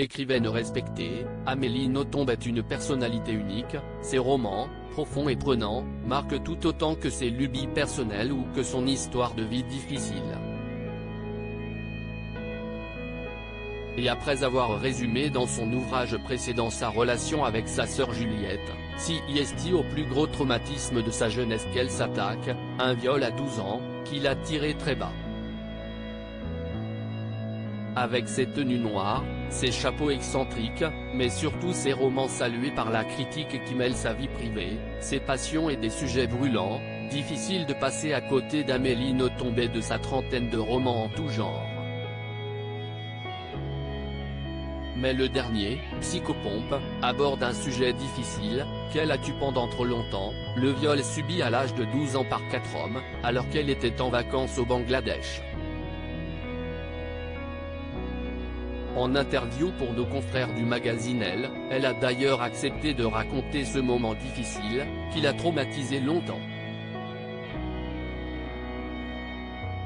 Écrivaine respectée, Amélie Nothomb est une personnalité unique. Ses romans, profonds et prenants, marquent tout autant que ses lubies personnelles ou que son histoire de vie difficile. Et après avoir résumé dans son ouvrage précédent sa relation avec sa sœur Juliette, CIST au plus gros traumatisme de sa jeunesse qu'elle s'attaque, un viol à 12 ans, qui l'a tiré très bas. Avec ses tenues noires, ses chapeaux excentriques, mais surtout ses romans salués par la critique qui mêlent sa vie privée, ses passions et des sujets brûlants, difficile de passer à côté d'Amélie Nothomb et de sa trentaine de romans en tout genre. Mais le dernier, Psychopompe, aborde un sujet difficile. Qu'elle a tué pendant trop longtemps, le viol subi à l'âge de 12 ans par 4 hommes, alors qu'elle était en vacances au Bangladesh. En interview pour nos confrères du magazine Elle a d'ailleurs accepté de raconter ce moment difficile, qui l'a traumatisé longtemps.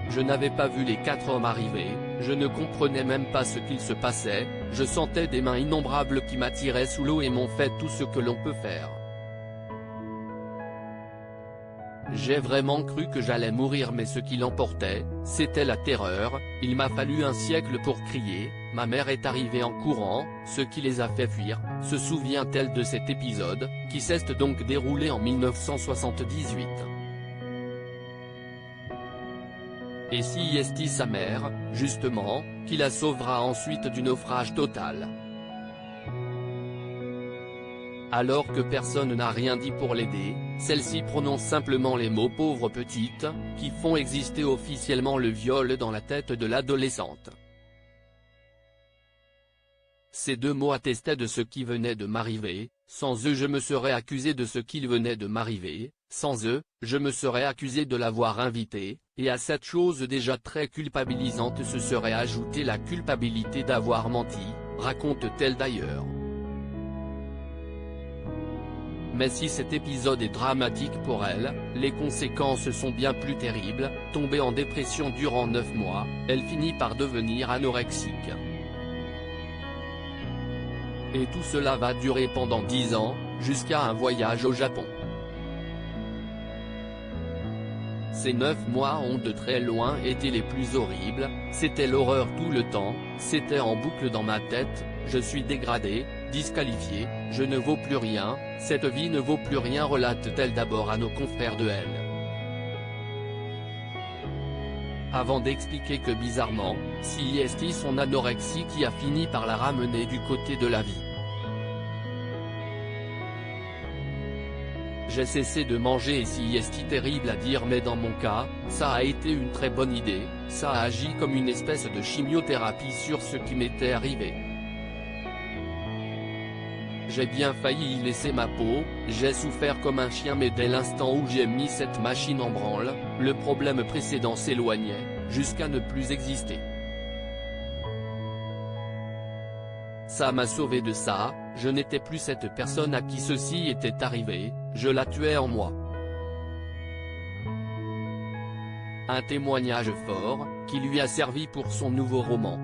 Je n'avais pas vu les 4 hommes arriver, je ne comprenais même pas ce qu'il se passait, je sentais des mains innombrables qui m'attiraient sous l'eau et m'ont fait tout ce que l'on peut faire. J'ai vraiment cru que j'allais mourir, mais ce qui l'emportait, c'était la terreur. Il m'a fallu un siècle pour crier. Ma mère est arrivée en courant, ce qui les a fait fuir. Se souvient-elle de cet épisode, qui s'est donc déroulé en 1978. Et CIST sa mère, justement, qui la sauvera ensuite du naufrage total. Alors que personne n'a rien dit pour l'aider, celle-ci prononce simplement les mots « pauvre petite », qui font exister officiellement le viol dans la tête de l'adolescente. Ces 2 mots attestaient de ce qui venait de m'arriver. Sans eux je me serais accusé de ce qu'il venait de m'arriver, sans eux, je me serais accusé de l'avoir invité, et à cette chose déjà très culpabilisante se serait ajoutée la culpabilité d'avoir menti, raconte-t-elle d'ailleurs. Mais si cet épisode est dramatique pour elle, les conséquences sont bien plus terribles. Tombée en dépression durant 9 mois, elle finit par devenir anorexique. Et tout cela va durer pendant 10 ans, jusqu'à un voyage au Japon. Ces 9 mois ont de très loin été les plus horribles, c'était l'horreur tout le temps, c'était en boucle dans ma tête, je suis dégradé, disqualifié, je ne vaux plus rien, cette vie ne vaut plus rien, relate-t-elle d'abord à nos confrères de Elle. Avant d'expliquer que bizarrement, CIST son anorexie qui a fini par la ramener du côté de la vie. J'ai cessé de manger et CIST terrible à dire, mais dans mon cas, ça a été une très bonne idée, ça a agi comme une espèce de chimiothérapie sur ce qui m'était arrivé. J'ai bien failli y laisser ma peau, j'ai souffert comme un chien, mais dès l'instant où j'ai mis cette machine en branle, le problème précédent s'éloignait, jusqu'à ne plus exister. Ça m'a sauvé de ça, je n'étais plus cette personne à qui ceci était arrivé, je la tuais en moi. Un témoignage fort, qui lui a servi pour son nouveau roman.